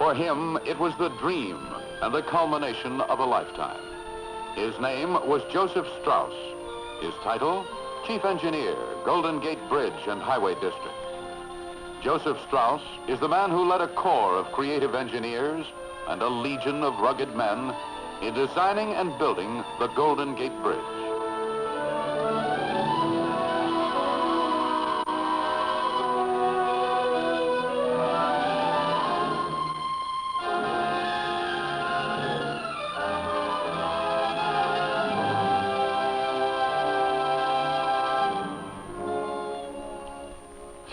For him, it was the dream and the culmination of a lifetime. His name was Joseph Strauss. His title, Chief Engineer, Golden Gate Bridge and Highway District. Joseph Strauss is the man who led a corps of creative engineers and a legion of rugged men in designing and building the Golden Gate Bridge.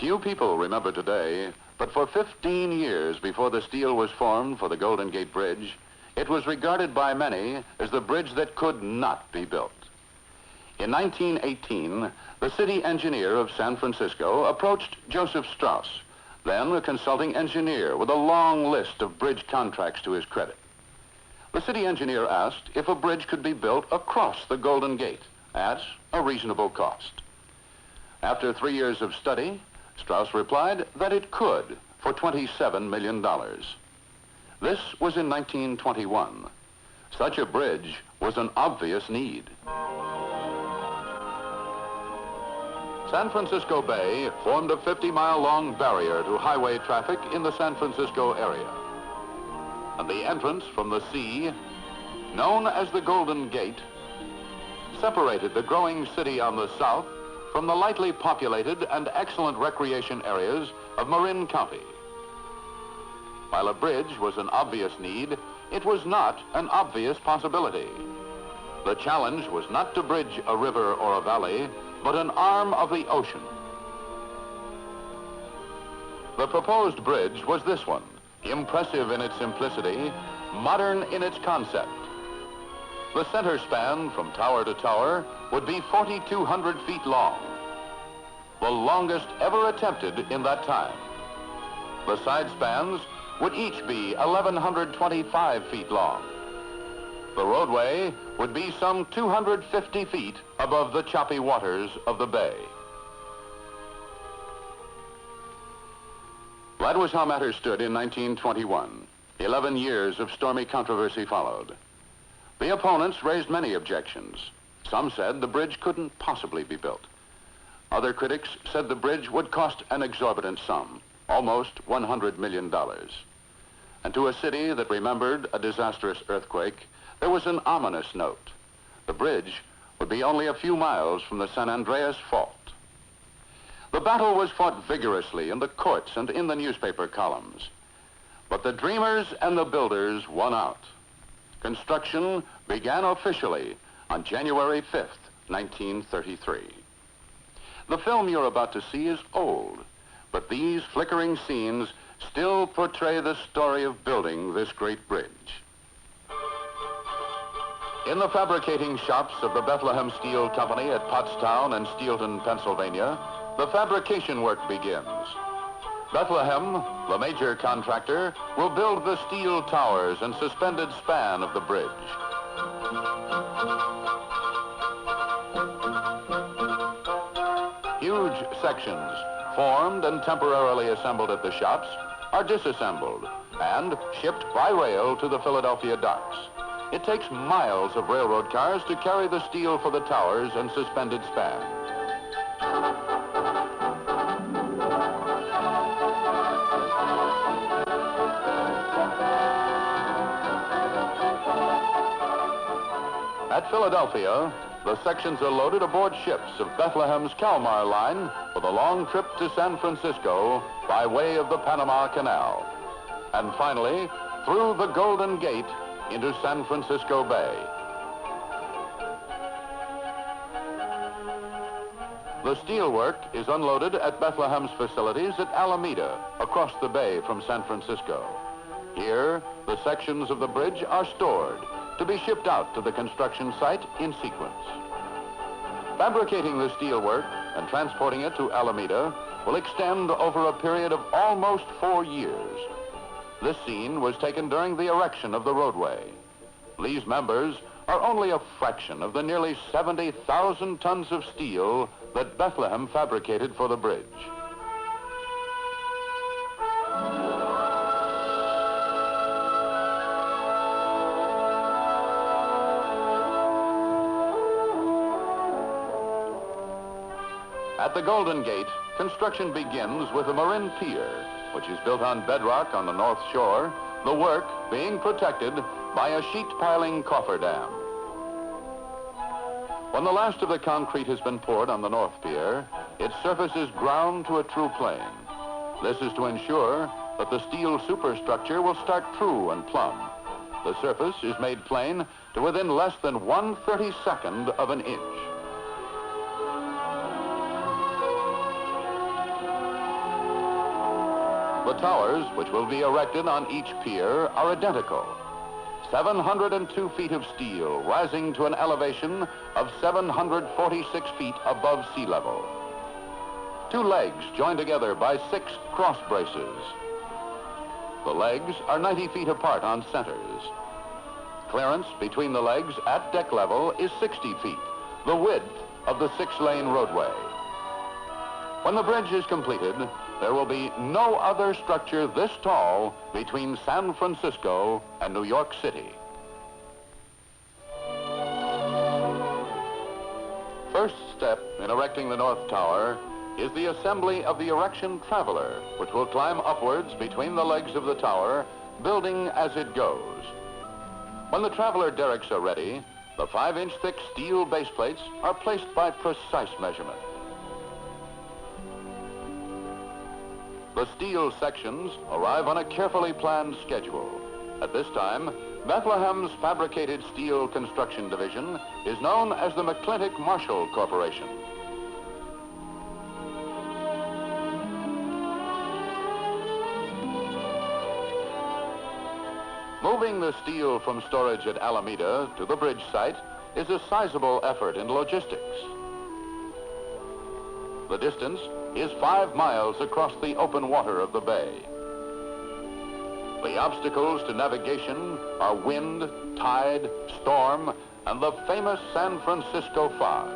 Few people remember today, but for 15 years before the steel was formed for the Golden Gate Bridge, it was regarded by many as the bridge that could not be built. In 1918, the city engineer of San Francisco approached Joseph Strauss, then a consulting engineer with a long list of bridge contracts to his credit. The city engineer asked if a bridge could be built across the Golden Gate at a reasonable cost. After 3 years of study, Strauss replied that it could for $27 million. This was in 1921. Such a bridge was an obvious need. San Francisco Bay formed a 50-mile-long barrier to highway traffic in the San Francisco area. And the entrance from the sea, known as the Golden Gate, separated the growing city on the south from the lightly populated and excellent recreation areas of Marin County. While a bridge was an obvious need, it was not an obvious possibility. The challenge was not to bridge a river or a valley, but an arm of the ocean. The proposed bridge was this one, impressive in its simplicity, modern in its concept. The center span from tower to tower would be 4,200 feet long, the longest ever attempted in that time. The side spans would each be 1,125 feet long. The roadway would be some 250 feet above the choppy waters of the bay. That was how matters stood in 1921. 11 years of stormy controversy followed. The opponents raised many objections. Some said the bridge couldn't possibly be built. Other critics said the bridge would cost an exorbitant sum, almost $100 million. And to a city that remembered a disastrous earthquake, there was an ominous note. The bridge would be only a few miles from the San Andreas Fault. The battle was fought vigorously in the courts and in the newspaper columns. But the dreamers and the builders won out. Construction began officially on January 5th, 1933. The film you're about to see is old, but these flickering scenes still portray the story of building this great bridge. In the fabricating shops of the Bethlehem Steel Company at Pottstown and Steelton, Pennsylvania, the fabrication work begins. Bethlehem, the major contractor, will build the steel towers and suspended span of the bridge. Huge sections, formed and temporarily assembled at the shops, are disassembled and shipped by rail to the Philadelphia docks. It takes miles of railroad cars to carry the steel for the towers and suspended span. At Philadelphia, the sections are loaded aboard ships of Bethlehem's Kalmar line for the long trip to San Francisco by way of the Panama Canal. And finally, through the Golden Gate into San Francisco Bay. The steelwork is unloaded at Bethlehem's facilities at Alameda, across the bay from San Francisco. Here, the sections of the bridge are stored to be shipped out to the construction site in sequence. Fabricating the steelwork and transporting it to Alameda will extend over a period of almost 4 years. This scene was taken during the erection of the roadway. These members are only a fraction of the nearly 70,000 tons of steel that Bethlehem fabricated for the bridge. At the Golden Gate, construction begins with the Marin Pier, which is built on bedrock on the north shore, the work being protected by a sheet piling cofferdam. When the last of the concrete has been poured on the North Pier, its surface is ground to a true plane. This is to ensure that the steel superstructure will start true and plumb. The surface is made plain to within less than 1/32 of an inch. The towers, which will be erected on each pier, are identical. 702 feet of steel rising to an elevation of 746 feet above sea level. 2 legs joined together by 6 cross braces. The legs are 90 feet apart on centers. Clearance between the legs at deck level is 60 feet, the width of the 6-lane roadway. When the bridge is completed, there will be no other structure this tall between San Francisco and New York City. First step in erecting the North Tower is the assembly of the erection traveler, which will climb upwards between the legs of the tower, building as it goes. When the traveler derricks are ready, the 5-inch thick steel base plates are placed by precise measurement. The steel sections arrive on a carefully planned schedule. At this time, Bethlehem's Fabricated Steel Construction Division is known as the McClintock Marshall Corporation. Moving the steel from storage at Alameda to the bridge site is a sizable effort in logistics. The distance is 5 miles across the open water of the bay. The obstacles to navigation are wind, tide, storm, and the famous San Francisco fog.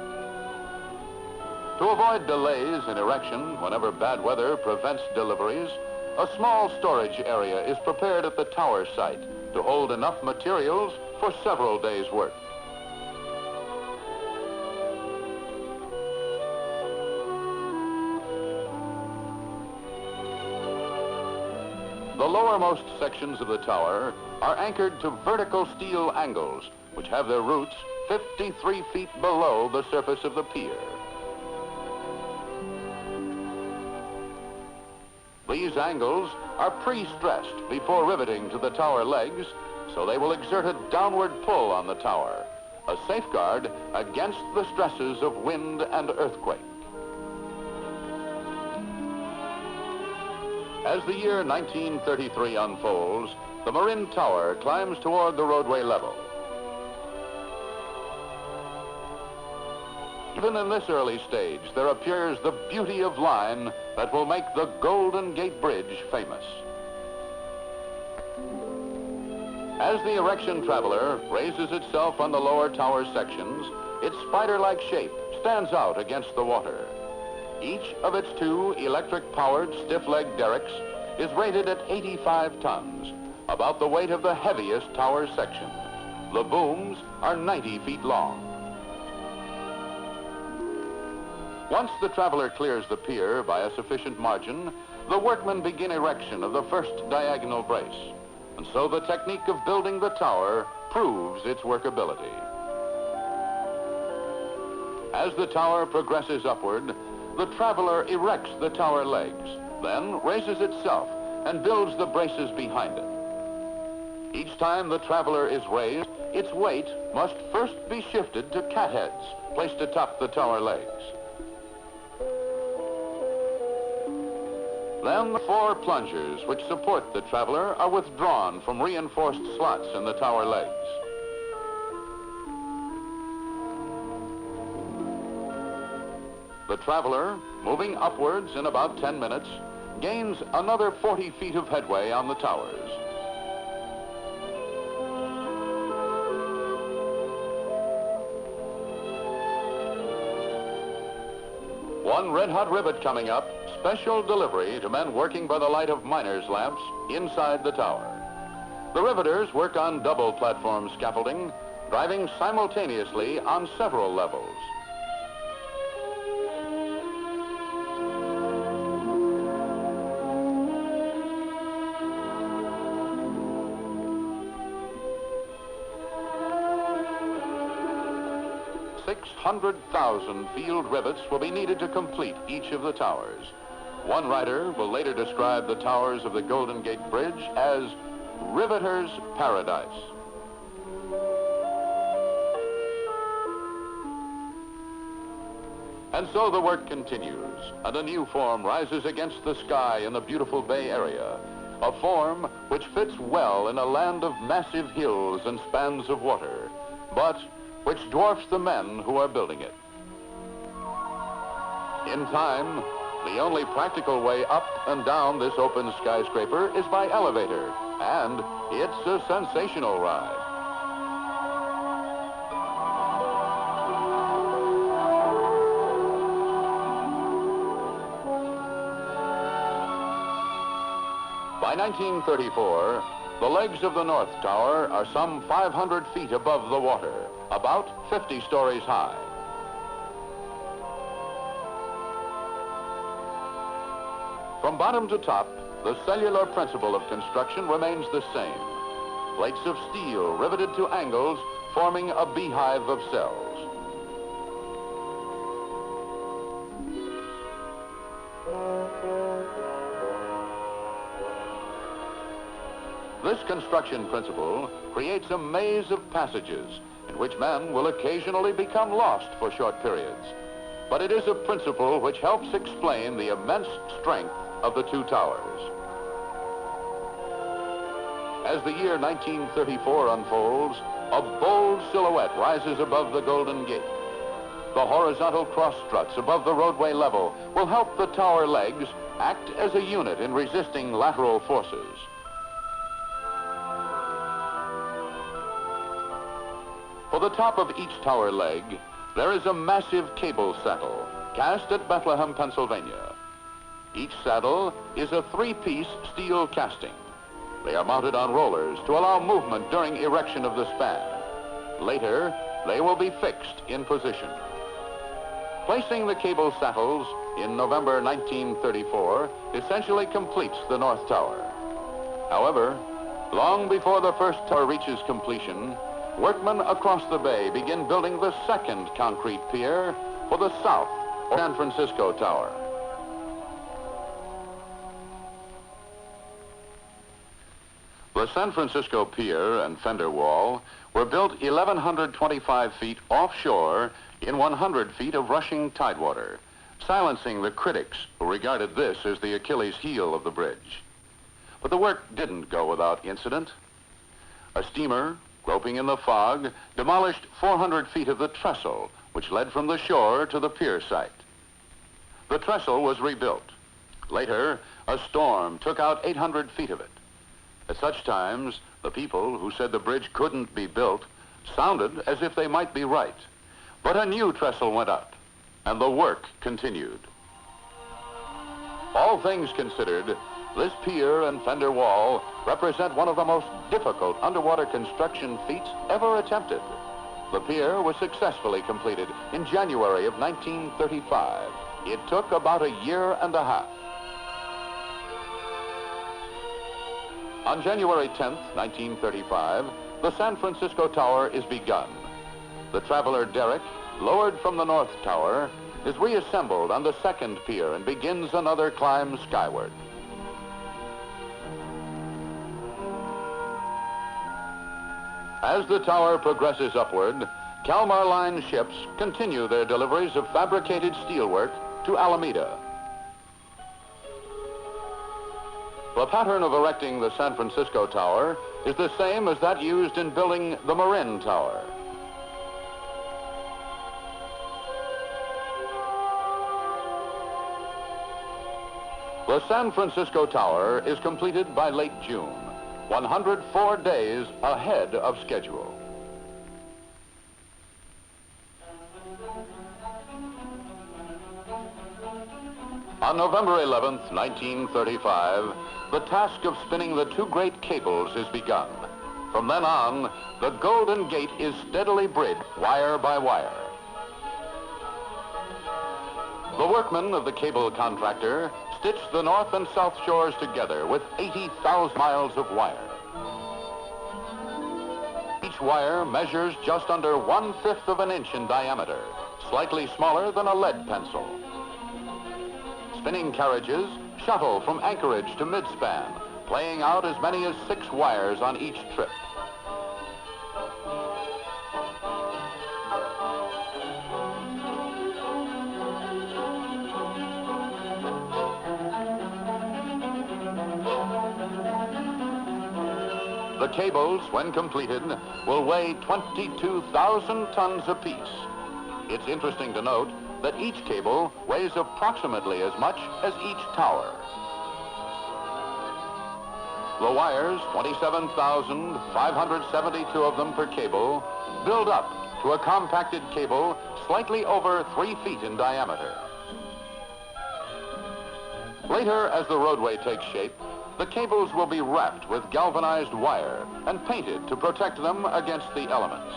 To avoid delays in erection whenever bad weather prevents deliveries, a small storage area is prepared at the tower site to hold enough materials for several days' work. The lowermost sections of the tower are anchored to vertical steel angles, which have their roots 53 feet below the surface of the pier. These angles are pre-stressed before riveting to the tower legs, so they will exert a downward pull on the tower, a safeguard against the stresses of wind and earthquake. As the year 1933 unfolds, the Marin Tower climbs toward the roadway level. Even in this early stage, there appears the beauty of line that will make the Golden Gate Bridge famous. As the erection traveler raises itself on the lower tower sections, its spider-like shape stands out against the water. Each of its 2 electric-powered stiff-leg derricks is rated at 85 tons, about the weight of the heaviest tower section. The booms are 90 feet long. Once the traveler clears the pier by a sufficient margin, the workmen begin erection of the first diagonal brace. And so the technique of building the tower proves its workability. As the tower progresses upward, the traveler erects the tower legs, then raises itself and builds the braces behind it. Each time the traveler is raised, its weight must first be shifted to catheads placed atop the tower legs. Then the 4 plungers which support the traveler are withdrawn from reinforced slots in the tower legs. The traveler, moving upwards in about 10 minutes, gains another 40 feet of headway on the towers. One red-hot rivet coming up, special delivery to men working by the light of miners' lamps inside the tower. The riveters work on double platform scaffolding, driving simultaneously on several levels. 600,000 field rivets will be needed to complete each of the towers. One writer will later describe the towers of the Golden Gate Bridge as riveter's paradise. And so the work continues, and a new form rises against the sky in the beautiful Bay Area, a form which fits well in a land of massive hills and spans of water, but which dwarfs the men who are building it. In time, the only practical way up and down this open skyscraper is by elevator, and it's a sensational ride. By 1934, the legs of the North Tower are some 500 feet above the water, about 50 stories high. From bottom to top, the cellular principle of construction remains the same. Plates of steel riveted to angles, forming a beehive of cells. This construction principle creates a maze of passages in which men will occasionally become lost for short periods. But it is a principle which helps explain the immense strength of the two towers. As the year 1934 unfolds, a bold silhouette rises above the Golden Gate. The horizontal cross struts above the roadway level will help the tower legs act as a unit in resisting lateral forces. For the top of each tower leg, there is a massive cable saddle cast at Bethlehem, Pennsylvania. Each saddle is a three-piece steel casting. They are mounted on rollers to allow movement during erection of the span. Later, they will be fixed in position. Placing the cable saddles in November 1934 essentially completes the North Tower. However, long before the first tower reaches completion, workmen across the bay begin building the second concrete pier for the south or San Francisco Tower. The San Francisco Pier and fender wall were built 1,125 feet offshore in 100 feet of rushing tidewater, silencing the critics who regarded this as the Achilles heel of the bridge. But the work didn't go without incident. A steamer, groping in the fog, demolished 400 feet of the trestle, which led from the shore to the pier site. The trestle was rebuilt. Later, a storm took out 800 feet of it. At such times, the people who said the bridge couldn't be built sounded as if they might be right. But a new trestle went up, and the work continued. All things considered, this pier and fender wall represent one of the most difficult underwater construction feats ever attempted. The pier was successfully completed in January of 1935. It took about a year and a half. On January 10th, 1935, the San Francisco Tower is begun. The traveler derrick, lowered from the North Tower, is reassembled on the second pier and begins another climb skyward. As the tower progresses upward, Kalmar Line ships continue their deliveries of fabricated steelwork to Alameda. The pattern of erecting the San Francisco Tower is the same as that used in building the Marin Tower. The San Francisco Tower is completed by late June, 104 days ahead of schedule. On November 11th, 1935, the task of spinning the two great cables is begun. From then on, the Golden Gate is steadily bridged, wire by wire. The workmen of the cable contractor stitch the north and south shores together with 80,000 miles of wire. Each wire measures just under 1/5 of an inch in diameter, slightly smaller than a lead pencil. Spinning carriages shuttle from anchorage to midspan, playing out as many as 6 wires on each trip. The cables, when completed, will weigh 22,000 tons apiece. It's interesting to note that each cable weighs approximately as much as each tower. The wires, 27,572 of them per cable, build up to a compacted cable slightly over 3 feet in diameter. Later, as the roadway takes shape, the cables will be wrapped with galvanized wire and painted to protect them against the elements.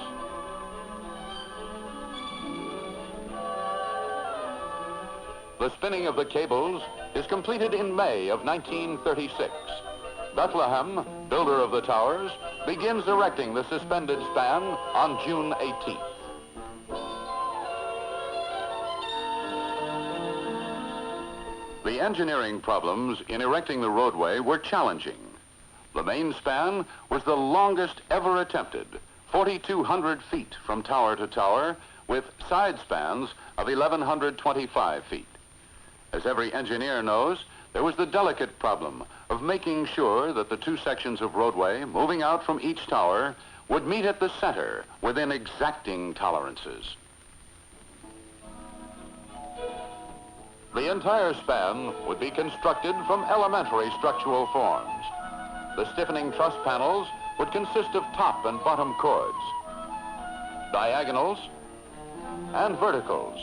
The spinning of the cables is completed in May of 1936. Bethlehem, builder of the towers, begins erecting the suspended span on June 18th. The engineering problems in erecting the roadway were challenging. The main span was the longest ever attempted, 4,200 feet from tower to tower, with side spans of 1,125 feet. As every engineer knows, there was the delicate problem of making sure that the 2 sections of roadway moving out from each tower would meet at the center within exacting tolerances. The entire span would be constructed from elementary structural forms. The stiffening truss panels would consist of top and bottom chords, diagonals, and verticals.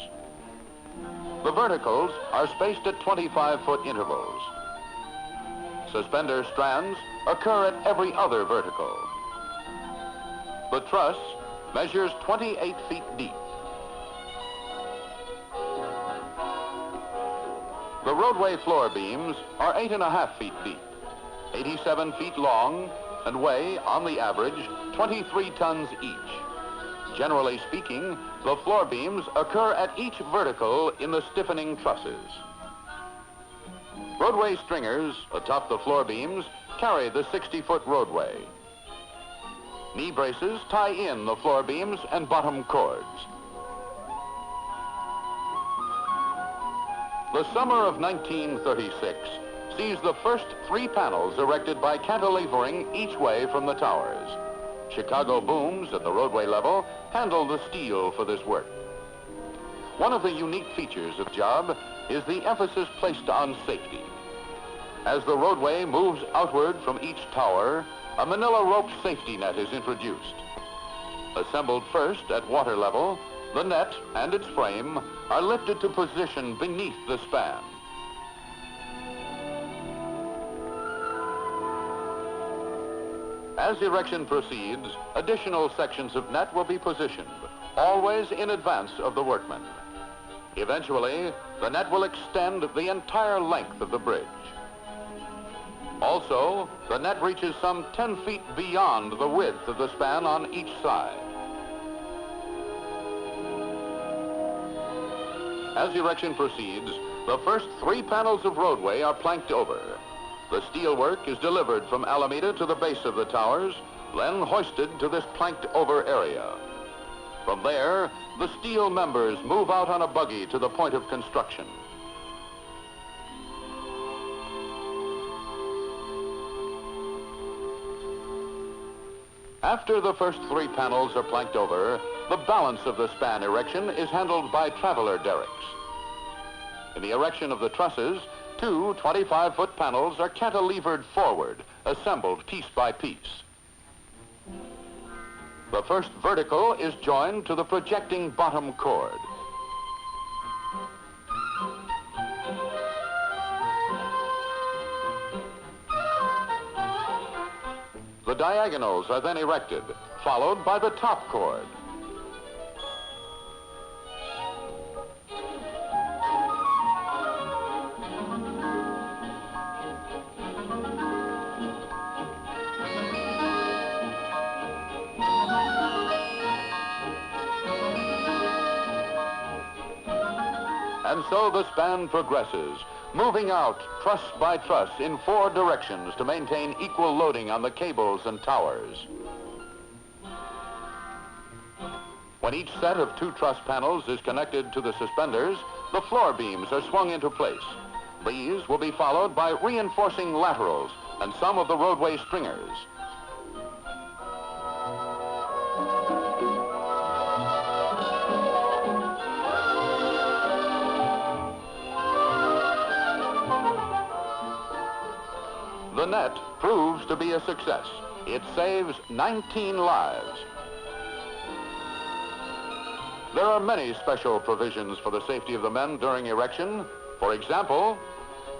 The verticals are spaced at 25-foot intervals. Suspender strands occur at every other vertical. The truss measures 28 feet deep. The roadway floor beams are 8.5 feet deep, 87 feet long, and weigh, on the average, 23 tons each. Generally speaking, the floor beams occur at each vertical in the stiffening trusses. Roadway stringers atop the floor beams carry the 60-foot roadway. Knee braces tie in the floor beams and bottom chords. The summer of 1936 sees the first 3 panels erected by cantilevering each way from the towers. Chicago booms at the roadway level handle the steel for this work. One of the unique features of the job is the emphasis placed on safety. As the roadway moves outward from each tower, a manila rope safety net is introduced. Assembled first at water level, the net and its frame are lifted to position beneath the span. As erection proceeds, additional sections of net will be positioned, always in advance of the workmen. Eventually, the net will extend the entire length of the bridge. Also, the net reaches some 10 feet beyond the width of the span on each side. As erection proceeds, the first 3 panels of roadway are planked over. The steelwork is delivered from Alameda to the base of the towers, then hoisted to this planked over area. From there, the steel members move out on a buggy to the point of construction. After the first 3 panels are planked over, the balance of the span erection is handled by traveler derricks. In the erection of the trusses, 2 25-foot panels are cantilevered forward, assembled piece by piece. The first vertical is joined to the projecting bottom chord. The diagonals are then erected, followed by the top chord. And so the span progresses, moving out truss by truss in 4 directions to maintain equal loading on the cables and towers. When each set of 2 truss panels is connected to the suspenders, the floor beams are swung into place. These will be followed by reinforcing laterals and some of the roadway stringers. The net proves to be a success. It saves 19 lives. There are many special provisions for the safety of the men during erection. For example,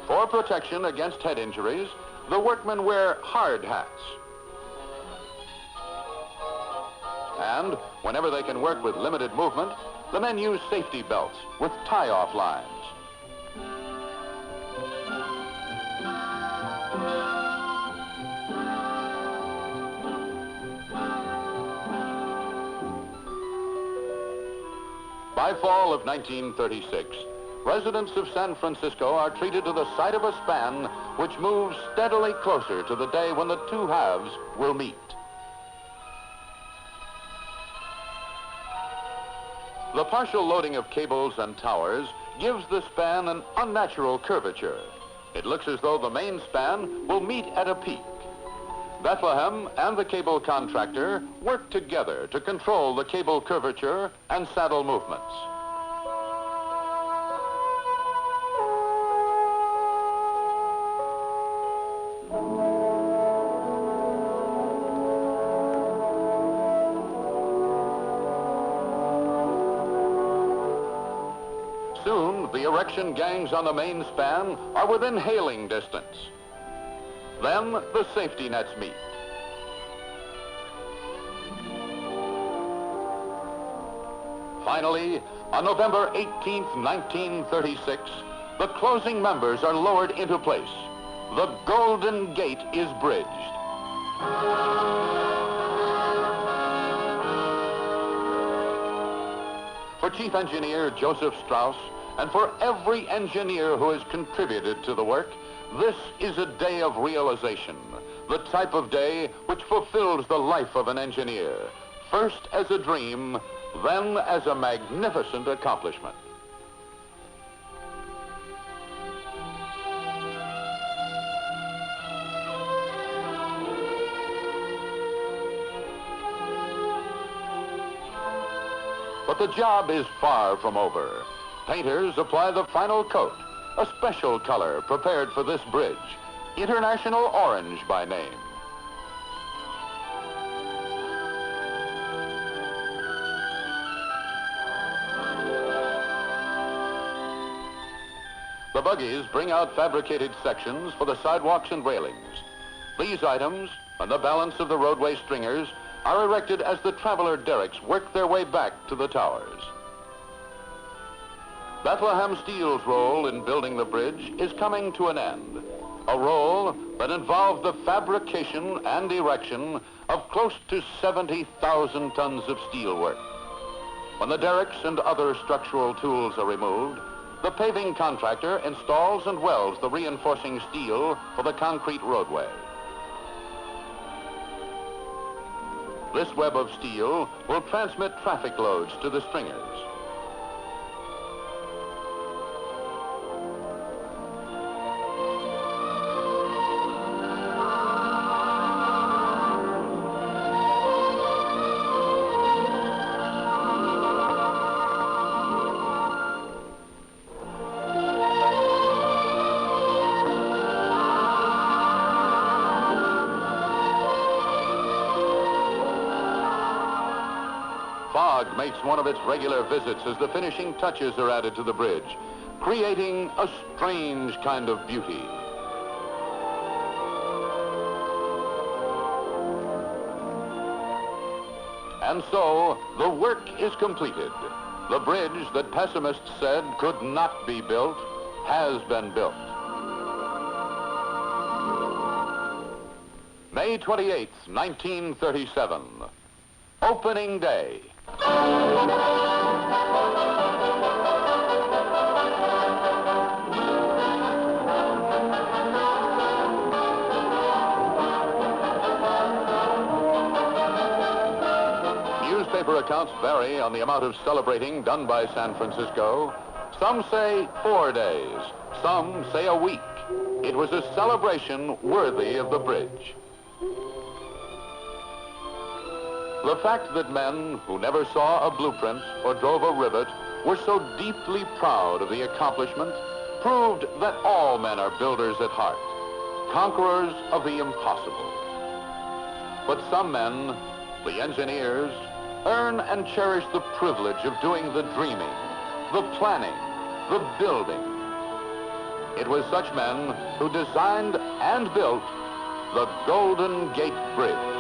for protection against head injuries, the workmen wear hard hats. And whenever they can work with limited movement, the men use safety belts with tie-off lines. By fall of 1936, residents of San Francisco are treated to the sight of a span which moves steadily closer to the day when the 2 halves will meet. The partial loading of cables and towers gives the span an unnatural curvature. It looks as though the main span will meet at a peak. Bethlehem and the cable contractor work together to control the cable curvature and saddle movements. Soon, the erection gangs on the main span are within hailing distance. Then the safety nets meet. Finally, on November 18th, 1936, the closing members are lowered into place. The Golden Gate is bridged. For Chief Engineer Joseph Strauss, and for every engineer who has contributed to the work, this is a day of realization, the type of day which fulfills the life of an engineer, first as a dream, then as a magnificent accomplishment. But the job is far from over. Painters apply the final coat, a special color prepared for this bridge, International Orange by name. The buggies bring out fabricated sections for the sidewalks and railings. These items, and the balance of the roadway stringers, are erected as the traveler derricks work their way back to the towers. Bethlehem Steel's role in building the bridge is coming to an end, a role that involved the fabrication and erection of close to 70,000 tons of steelwork. When the derricks and other structural tools are removed, the paving contractor installs and welds the reinforcing steel for the concrete roadway. This web of steel will transmit traffic loads to the stringers. Fog makes one of its regular visits as the finishing touches are added to the bridge, creating a strange kind of beauty. And so, the work is completed. The bridge that pessimists said could not be built has been built. May 28th, 1937, opening day. newspaper accounts vary on the amount of celebrating done by San Francisco. Some say 4 days, some say a week. It was a celebration worthy of the bridge. The fact that men who never saw a blueprint or drove a rivet were so deeply proud of the accomplishment proved that all men are builders at heart, conquerors of the impossible. But some men, the engineers, earn and cherish the privilege of doing the dreaming, the planning, the building. It was such men who designed and built the Golden Gate Bridge.